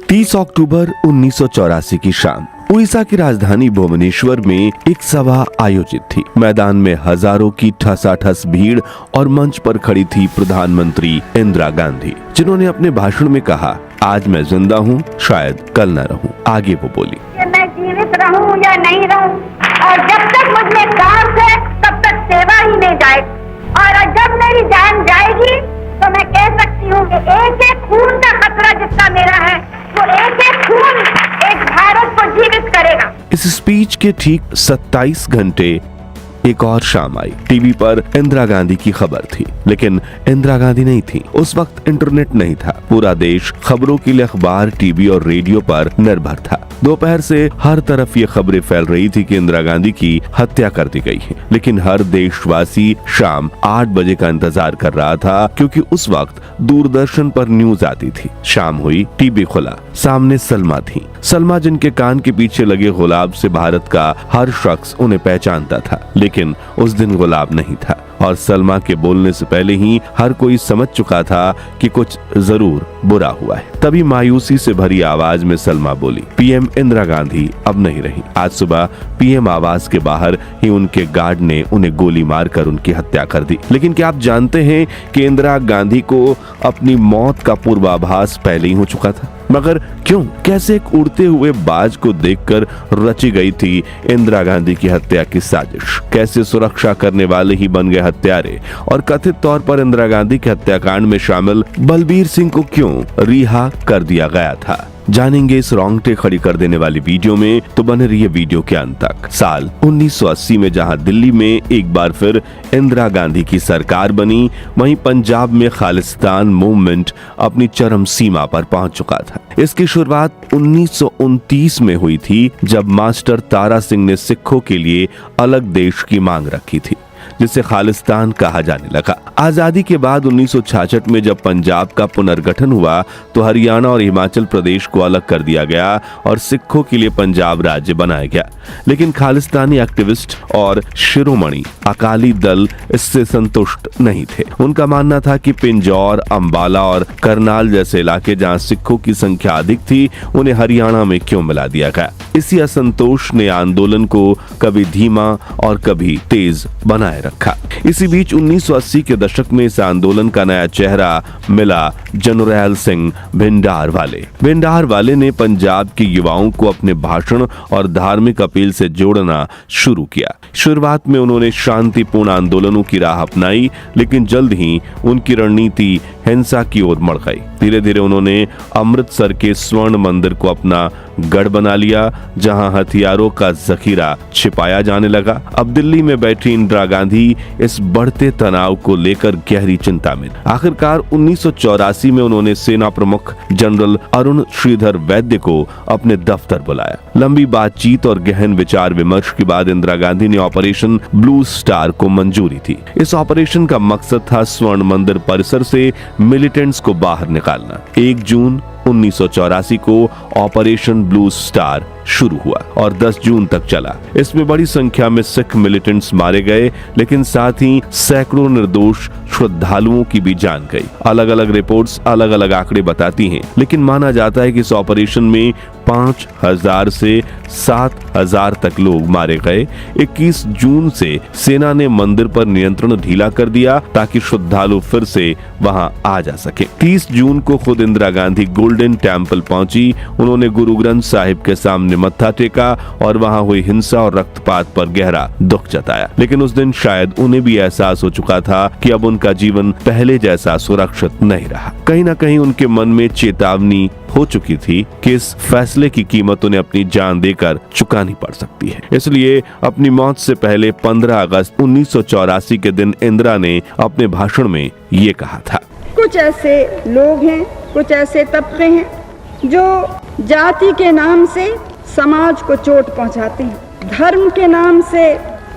30 अक्टूबर 1984 की शाम उड़ीसा की राजधानी भुवनेश्वर में एक सभा आयोजित थी। मैदान में हजारों की ठसाठस भीड़ और मंच पर खड़ी थी प्रधानमंत्री इंदिरा गांधी, जिन्होंने अपने भाषण में कहा, आज मैं जिंदा हूँ, शायद कल न रहूँ। आगे वो बोली, मैं जीवित रहूँ या नहीं रहूँ, और जब तक मुझ में सांस है तब तक सेवा ही नहीं जाए, और जब मेरी जान जाएगी तो मैं कह सकती हूँ कि एक एक खून का खतरा जितना मेरा है, वो एक एक खून एक भारत को जीवित करेगा। इस स्पीच के ठीक 27 घंटे एक और शाम आई। टीवी पर इंदिरा गांधी की खबर थी, लेकिन इंदिरा गांधी नहीं थी। उस वक्त इंटरनेट नहीं था। पूरा देश खबरों के लिए अखबार, टीवी और रेडियो पर निर्भर था। दोपहर से हर तरफ ये खबरें फैल रही थी कि इंदिरा गांधी की हत्या कर दी गई है, लेकिन हर देशवासी शाम 8 बजे का इंतजार कर रहा था, क्योंकि उस वक्त दूरदर्शन पर न्यूज आती थी। शाम हुई, टीवी खुला, सामने सलमा थी। सलमा, जिनके कान के पीछे लगे गुलाब से भारत का हर शख्स उन्हें पहचानता था, लेकिन उस दिन गुलाब नहीं था, और सलमा के बोलने से पहले ही हर कोई समझ चुका था कि कुछ जरूर बुरा हुआ है। तभी मायूसी से भरी आवाज में सलमा बोली, पीएम इंदिरा गांधी अब नहीं रही। आज सुबह पीएम आवास के बाहर ही उनके गार्ड ने उन्हें गोली मारकर उनकी हत्या कर दी। लेकिन क्या आप जानते हैं कि इंदिरा गांधी को अपनी मौत का पूर्वाभास पहले ही हो चुका था? मगर क्यों? कैसे एक उड़ते हुए बाज को देखकर रची गई थी इंदिरा गांधी की हत्या की साजिश? कैसे सुरक्षा करने वाले ही बन गए हत्यारे? और कथित तौर पर इंदिरा गांधी के हत्याकांड में शामिल बलबीर सिंह को क्यों रिहा कर दिया गया था? जानेंगे इस रोंगटे खड़ी कर देने वाली वीडियो में, तो बने रहिए वीडियो के अंत तक। साल 1980 में जहां दिल्ली में एक बार फिर इंदिरा गांधी की सरकार बनी, वहीं पंजाब में खालिस्तान मूवमेंट अपनी चरम सीमा पर पहुंच चुका था। इसकी शुरुआत 1929 में हुई थी, जब मास्टर तारा सिंह ने सिखों के लिए अलग देश की मांग रखी थी, जिसे खालिस्तान कहा जाने लगा। आजादी के बाद 1966 में जब पंजाब का पुनर्गठन हुआ, तो हरियाणा और हिमाचल प्रदेश को अलग कर दिया गया और सिखों के लिए पंजाब राज्य बनाया गया। लेकिन खालिस्तानी एक्टिविस्ट और शिरोमणि अकाली दल इससे संतुष्ट नहीं थे। उनका मानना था कि पिंजौर, अंबाला और करनाल जैसे इलाके जहां सिखों की संख्या अधिक थी, उन्हें हरियाणा में क्यों मिला दिया गया। इसी असंतोष ने आंदोलन को कभी धीमा और कभी तेज बनाए रखा। इसी बीच 1980 के दशक में इस आंदोलन का नया चेहरा मिला जनरैल सिंह भिंडारवाले ने पंजाब के युवाओं को अपने भाषण और धार्मिक अपील से जोड़ना शुरू किया। शुरुआत में उन्होंने शांतिपूर्ण आंदोलनों की राह अपनाई, लेकिन जल्द ही उनकी रणनीति हिंसा की ओर बढ़ गई। धीरे धीरे उन्होंने अमृतसर के स्वर्ण मंदिर को अपना गढ़ बना लिया, जहां हथियारों का जखीरा छिपाया जाने लगा। अब दिल्ली में बैठी इंदिरा गांधी इस बढ़ते तनाव को लेकर गहरी चिंता में। आखिरकार 1984 में उन्होंने सेना प्रमुख जनरल अरुण श्रीधर वैद्य को अपने दफ्तर बुलाया। लंबी बातचीत और गहन विचार विमर्श के बाद इंदिरा गांधी ने ऑपरेशन ब्लू स्टार को मंजूरी थी। इस ऑपरेशन का मकसद था स्वर्ण मंदिर परिसर से मिलिटेंट्स को बाहर निकालना। 1 जून 1984 को ऑपरेशन ब्लू स्टार शुरू हुआ और 10 जून तक चला। इसमें बड़ी संख्या में सिख मिलिटेंट्स मारे गए, लेकिन साथ ही सैकड़ों निर्दोष श्रद्धालुओं की भी जान गई। अलग अलग रिपोर्ट्स अलग अलग आंकड़े बताती हैं, लेकिन माना जाता है कि इस ऑपरेशन में 5000 से 7000 तक लोग मारे गए। 21 जून से सेना ने मंदिर पर नियंत्रण ढीला कर दिया, ताकि श्रद्धालु फिर से वहां आ जा सके। 30 जून को खुद इंदिरा गांधी गोल्डन टेम्पल पहुंची। उन्होंने गुरु ग्रंथ साहिब के सामने मत्था टेका और वहां हुई हिंसा और रक्तपात पर गहरा दुख जताया। लेकिन उस दिन शायद उन्हें भी एहसास हो चुका था कि अब उनका जीवन पहले जैसा सुरक्षित नहीं रहा। कहीं ना कहीं उनके मन में चेतावनी हो चुकी थी कि इस फैसले की कीमत उन्हें अपनी जान देकर चुकानी पड़ सकती है। इसलिए अपनी मौत से पहले 15 अगस्त 1984 के दिन इंदिरा ने अपने भाषण में ये कहा था, कुछ ऐसे लोग हैं, कुछ ऐसे तबके हैं जो जाति के नाम से समाज को चोट पहुंचाते हैं, धर्म के नाम से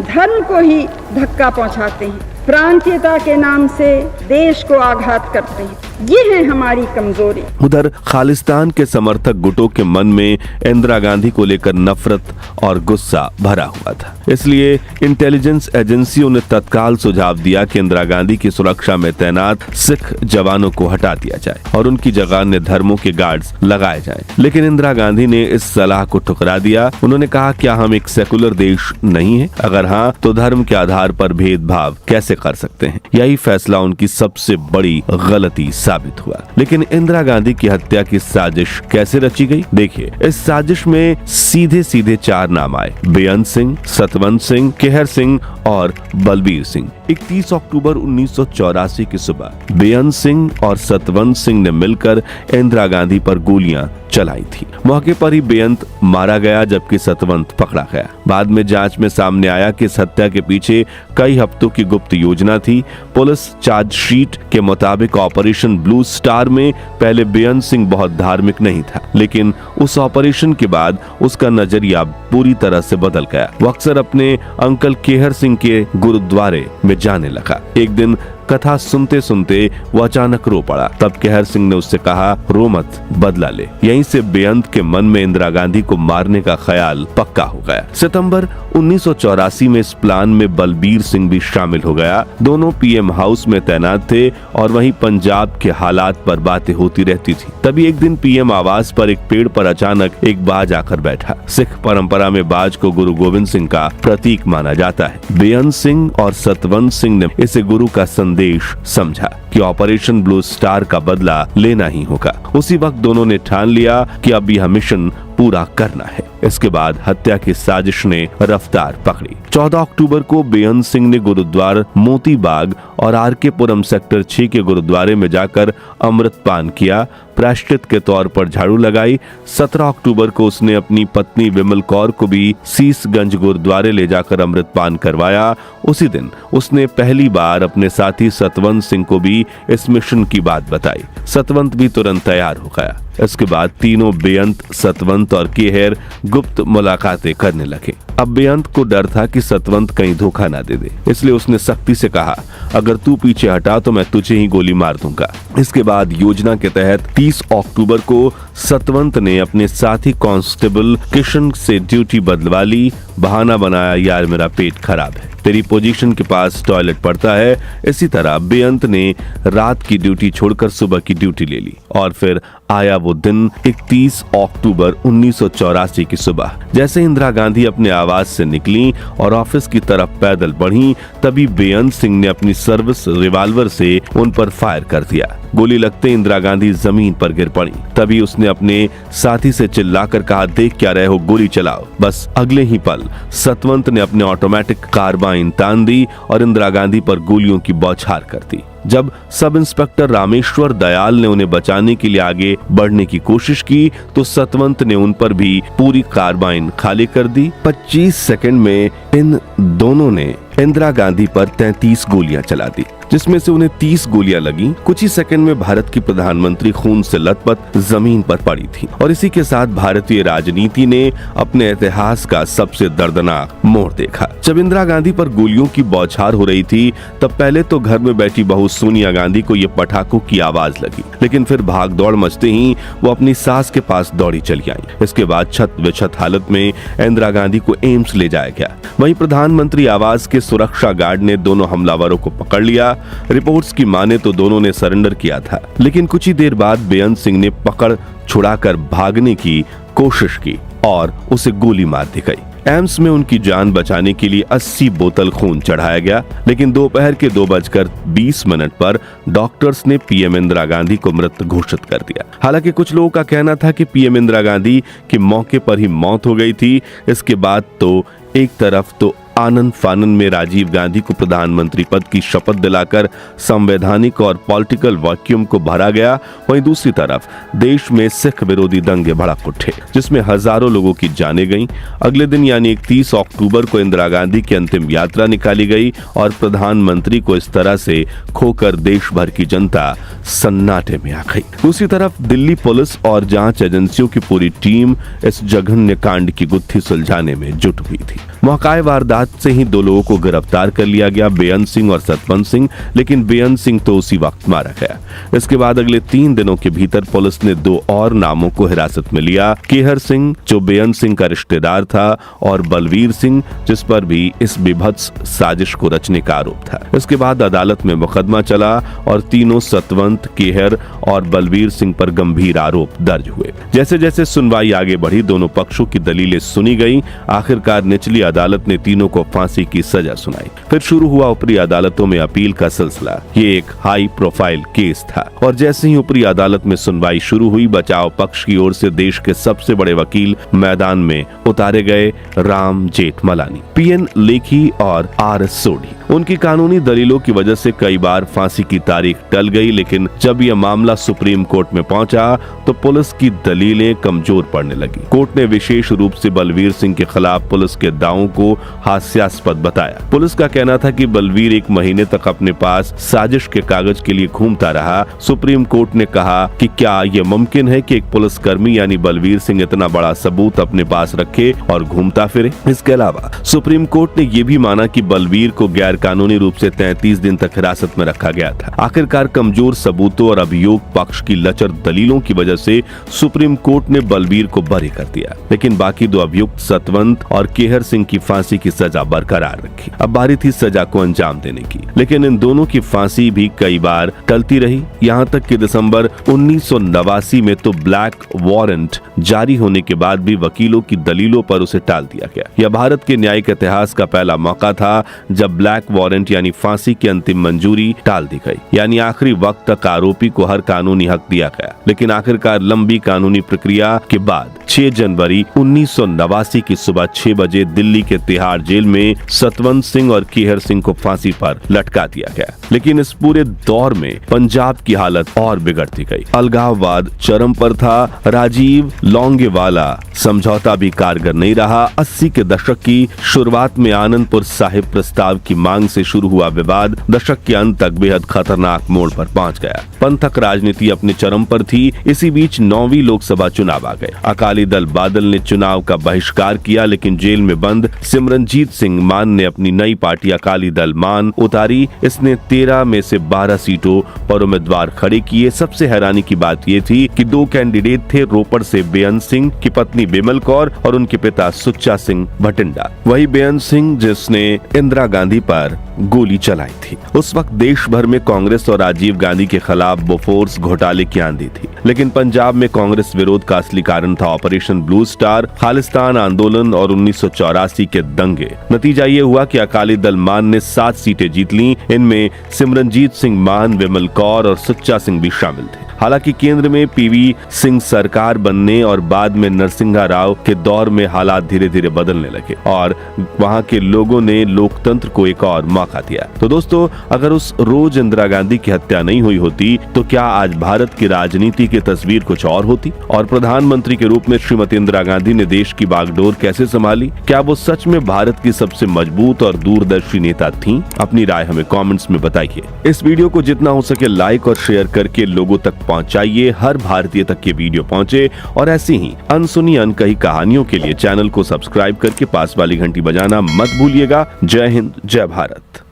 धर्म को ही धक्का पहुंचाते हैं, प्रांतीयता के नाम से देश को आघात करते हैं। ये है हमारी कमजोरी। उधर खालिस्तान के समर्थक गुटों के मन में इंदिरा गांधी को लेकर नफरत और गुस्सा भरा हुआ था। इसलिए इंटेलिजेंस एजेंसियों ने तत्काल सुझाव दिया कि इंदिरा गांधी की सुरक्षा में तैनात सिख जवानों को हटा दिया जाए और उनकी जगह अन्य धर्मों के गार्ड्स लगाए जाएं। लेकिन इंदिरा गांधी ने इस सलाह को ठुकरा दिया। उन्होंने कहा, क्या हम एक सेकुलर देश नहीं है? अगर हाँ, तो धर्म के आधार पर भेदभाव कैसे कर सकते हैं? यही फैसला उनकी सबसे बड़ी गलती साबित हुआ। लेकिन इंदिरा गांधी की हत्या की साजिश कैसे रची गई? देखिए, इस साजिश में सीधे सीधे 4 नाम आए: बेअंत सिंह, सतवंत सिंह, केहर सिंह और बलबीर सिंह। 31 अक्टूबर 1984 की सुबह बेअंत सिंह और सतवंत सिंह ने मिलकर इंदिरा गांधी पर गोलियां चलाई थी। मौके पर ही बेअंत मारा गया जबकि सतवंत पकड़ा गया। बाद में जांच में सामने आया कि इस हत्या के पीछे कई हफ्तों की गुप्त योजना थी। पुलिस चार्जशीट के मुताबिक ऑपरेशन ब्लू स्टार में पहले बेअंत सिंह बहुत धार्मिक नहीं था, लेकिन उस ऑपरेशन के बाद उसका नजरिया पूरी तरह से बदल गया। वो अक्सर अपने अंकल केहर सिंह के गुरुद्वारे में जाने लगा। एक दिन कथा सुनते सुनते वो अचानक रो पड़ा। तब केहर सिंह ने उससे कहा, रो मत, बदला ले। यहीं से बेअंत के मन में इंदिरा गांधी को मारने का ख्याल पक्का हो गया। सितंबर 1984 में इस प्लान में बलबीर सिंह भी शामिल हो गया। दोनों पीएम हाउस में तैनात थे और वहीं पंजाब के हालात पर बातें होती रहती थी। तभी एक दिन पीएम आवास पर एक पेड़ पर अचानक एक बाज आकर बैठा। सिख परंपरा में बाज को गुरु गोविंद सिंह का प्रतीक माना जाता है। बेअंत सिंह और सतवंत सिंह ने इसे गुरु का संदेश समझा कि ऑपरेशन ब्लू स्टार का बदला लेना ही होगा। उसी वक्त दोनों ने ठान लिया कि अब यह मिशन पूरा करना है। इसके बाद हत्या की साजिश ने रफ्तार पकड़ी। 14 अक्टूबर को बेअंत सिंह ने गुरुद्वार मोती बाग और आरकेपुरम सेक्टर 6 के गुरुद्वारे में जाकर अमृतपान किया, प्रायश्चित के तौर पर झाड़ू लगाई। 17 अक्टूबर को उसने अपनी पत्नी विमल कौर को भी सीसगंज गुरुद्वारे ले जाकर अमृतपान करवाया। उसी दिन उसने पहली बार अपने साथी सतवंत सिंह को भी इस मिशन की बात बताई। सतवंत भी तुरंत तैयार हो गया। इसके बाद तीनों बेअंत, सतवंत और केहर गुप्त मुलाकातें करने लगे। अब बेअंत को डर था कि सतवंत कहीं धोखा ना दे दे, इसलिए उसने सख्ती से कहा, अगर तू पीछे हटा तो मैं तुझे ही गोली मार दूंगा। इसके बाद योजना के तहत 30 अक्टूबर को सतवंत ने अपने साथी कांस्टेबल किशन से ड्यूटी बदलवा ली। बहाना बनाया, यार मेरा पेट खराब है, तेरी पोजीशन के पास टॉयलेट पड़ता है। इसी तरह बेअंत ने रात की ड्यूटी छोड़कर सुबह की ड्यूटी ले ली और फिर आया वो दिन 31 अक्टूबर 1984 की सुबह। जैसे इंदिरा गांधी अपने आवास से निकली और ऑफिस की तरफ पैदल बढ़ी, तभी बेअंत सिंह ने अपनी सर्विस रिवॉल्वर से उन पर फायर कर दिया। गोली लगते इंदिरा गांधी जमीन पर गिर पड़ी। तभी उसने अपने साथी से चिल्लाकर कहा, देख क्या रहे हो, गोली चलाओ। बस अगले ही पल सतवंत ने अपने ऑटोमेटिक कार्बाइन तान दी और इंदिरा गांधी पर गोलियों की बौछार कर दी। जब सब इंस्पेक्टर रामेश्वर दयाल ने उन्हें बचाने के लिए आगे बढ़ने की कोशिश की तो सतवंत ने उन पर भी पूरी कार्बाइन खाली कर दी। 25 सेकंड में इन दोनों ने इंदिरा गांधी पर 33 गोलियां चला दी, जिसमें से उन्हें 30 गोलियां लगी। कुछ ही सेकंड में भारत की प्रधानमंत्री खून से लथपथ जमीन पर पड़ी थी और इसी के साथ भारतीय राजनीति ने अपने इतिहास का सबसे दर्दनाक मोड़ देखा। जब इंदिरा गांधी पर गोलियों की बौछार हो रही थी तब पहले तो घर में बैठी बहू सोनिया गांधी को ये पटाखों की आवाज लगी, लेकिन फिर भाग दौड़ मचते ही वो अपनी सास के पास दौड़ी चली आई। इसके बाद छत विछत हालत में इंदिरा गांधी को एम्स ले जाया गया। वहीं प्रधानमंत्री आवास के सुरक्षा गार्ड ने दोनों हमलावरों को पकड़ लिया। रिपोर्ट्स की माने तो दोनों ने सरेंडर किया था, लेकिन कुछ ही देर बाद बेअंत सिंह ने पकड़ छुड़ाकर भागने की कोशिश की और उसे गोली मार दी गई। एम्स में उनकी जान बचाने के लिए 80 बोतल खून चढ़ाया गया, लेकिन दोपहर के 2:20 पर डॉक्टर्स ने पीएम इंदिरा गांधी को मृत घोषित कर दिया। हालांकि कुछ लोगों का कहना था कि पीएम इंदिरा गांधी की मौके पर ही मौत हो गई थी। इसके बाद तो एक तरफ तो आनंद फानन में राजीव गांधी को प्रधानमंत्री पद की शपथ दिलाकर संवैधानिक और पॉलिटिकल वैक्यूम को भरा गया, वहीं दूसरी तरफ देश में सिख विरोधी दंगे भड़क उठे जिसमें हजारों लोगों की जानें गईं। अगले दिन यानी 31 अक्टूबर को इंदिरा गांधी की अंतिम यात्रा निकाली गई और प्रधानमंत्री को इस तरह से खोकर देश भर की जनता सन्नाटे में आ गई। दूसरी तरफ दिल्ली पुलिस और जांच एजेंसियों की पूरी टीम इस जघन्य कांड की गुत्थी सुलझाने में जुट हुई थी। मौकाए वारदात वक्त से ही 2 लोगों को गिरफ्तार कर लिया गया, बेअंत सिंह और सतवंत सिंह, लेकिन बेअंत सिंह तो उसी वक्त मारा गया। इसके बाद अगले 3 दिनों के भीतर पुलिस ने 2 और नामों को हिरासत में लिया, केहर सिंह जो बेअंत सिंह का रिश्तेदार था और बलवीर सिंह जिस पर भी इस विभत्स साजिश को रचने का आरोप था। इसके बाद अदालत में मुकदमा चला और तीनों सतवंत, केहर और बलवीर सिंह पर गंभीर आरोप दर्ज हुए। जैसे जैसे सुनवाई आगे बढ़ी, दोनों पक्षों की दलीलें सुनी गईं। आखिरकार निचली अदालत ने तीनों को फांसी की सजा सुनाई। फिर शुरू हुआ ऊपरी अदालतों में अपील का सिलसिला। ये एक हाई प्रोफाइल केस था और जैसे ही ऊपरी अदालत में सुनवाई शुरू हुई, बचाव पक्ष की ओर से देश के सबसे बड़े वकील मैदान में उतारे गए, राम जेठमलानी, पीएन लेखी और आरएस सोढी। उनकी कानूनी दलीलों की वजह से कई बार फांसी की तारीख टल गई, लेकिन जब यह मामला सुप्रीम कोर्ट में पहुंचा तो पुलिस की दलीलें कमजोर पड़ने लगी। कोर्ट ने विशेष रूप से बलवीर सिंह के खिलाफ पुलिस के दावों को हास्यास्पद बताया। पुलिस का कहना था कि बलवीर 1 महीने तक अपने पास साजिश के कागज के लिए घूमता रहा। सुप्रीम कोर्ट ने कहा कि क्या यह मुमकिन है कि एक पुलिसकर्मी यानी बलवीर सिंह इतना बड़ा सबूत अपने पास रखे और घूमता फिरे। इसके अलावा सुप्रीम कोर्ट ने यह भी माना कि बलवीर को गैर कानूनी रूप से 33 दिन तक हिरासत में रखा गया था। आखिरकार कमजोर सबूतों और अभियोग पक्ष की लचर दलीलों की वजह से सुप्रीम कोर्ट ने बलवीर को बरी कर दिया, लेकिन बाकी 2 अभियुक्त सतवंत और केहर सिंह की फांसी की सजा बरकरार रखी। अब बारी थी सजा को अंजाम देने की, लेकिन इन दोनों की फांसी भी कई बार टलती रही, यहाँ तक कि दिसंबर 1989 में तो ब्लैक वारंट जारी होने के बाद भी वकीलों की दलीलों पर उसे टाल दिया गया। यह भारत के न्यायिक इतिहास का पहला मौका था जब ब्लैक वारंट यानी फांसी की अंतिम मंजूरी टाल दी गई, यानी आखिरी वक्त तक आरोपी को हर कानूनी हक दिया गया। लेकिन आखिरकार लंबी कानूनी प्रक्रिया के बाद 6 जनवरी 1989 की सुबह 6 बजे दिल्ली के तिहाड़ जेल में सतवंत सिंह और केहर सिंह को फांसी पर लटका दिया गया। लेकिन इस पूरे दौर में पंजाब की हालत और बिगड़ती गई। अलगाववाद चरम पर था। राजीव लोंगेवाला समझौता भी कारगर नहीं रहा। 80 के दशक की शुरुआत में आनंदपुर साहिब प्रस्ताव की मांग से शुरू हुआ विवाद दशक के अंत तक बेहद खतरनाक मोड़ पर पहुंच गया। पंथक राजनीति अपने चरम पर थी। इसी बीच 9वीं लोकसभा चुनाव आ गए। अकाली दल बादल ने चुनाव का बहिष्कार किया, लेकिन जेल में बंद सिमरनजीत सिंह मान ने अपनी नई पार्टी अकाली दल मान उतारी। इसने 13 में से 12 सीटों पर उम्मीदवार खड़े किए। सबसे हैरानी की बात यह थी कि 2 कैंडिडेट थे, रोपड़ से बेअंत सिंह की पत्नी बिमल कौर और उनके पिता सुच्चा सिंह भटिंडा। वही बेअंत सिंह जिसने इंदिरा गांधी पर गोली चलाई थी। उस वक्त देश भर में कांग्रेस और राजीव गांधी के खिलाफ बोफोर्स घोटाले की आंधी थी, लेकिन पंजाब में कांग्रेस विरोध का असली कारण था ऑपरेशन ब्लू स्टार, खालिस्तान आंदोलन और 1984 के दंगे। नतीजा ये हुआ कि अकाली दल मान ने 7 सीटें जीत लीं। इनमें सिमरनजीत सिंह मान, विमल कौर और सुच्चा सिंह भी शामिल थे। हालांकि केंद्र में पीवी सिंह सरकार बनने और बाद में नरसिंहा राव के दौर में हालात धीरे धीरे बदलने लगे और वहां के लोगों ने लोकतंत्र को एक और मौका दिया। तो दोस्तों, अगर उस रोज इंदिरा गांधी की हत्या नहीं हुई होती तो क्या आज भारत की राजनीति की तस्वीर कुछ और होती? और प्रधानमंत्री के रूप में श्रीमती इंदिरा गांधी ने देश की बागडोर कैसे संभाली? क्या वो सच में भारत की सबसे मजबूत और दूरदर्शी नेता थीं? अपनी राय हमें कमेंट्स में बताइए। इस वीडियो को जितना हो सके लाइक और शेयर करके लोगों तक पहुंचाइए, हर भारतीय तक ये वीडियो पहुंचे। और ऐसी ही अनसुनी अनकही कहानियों के लिए चैनल को सब्सक्राइब करके पास वाली घंटी बजाना मत भूलिएगा। जय हिंद, जय भारत।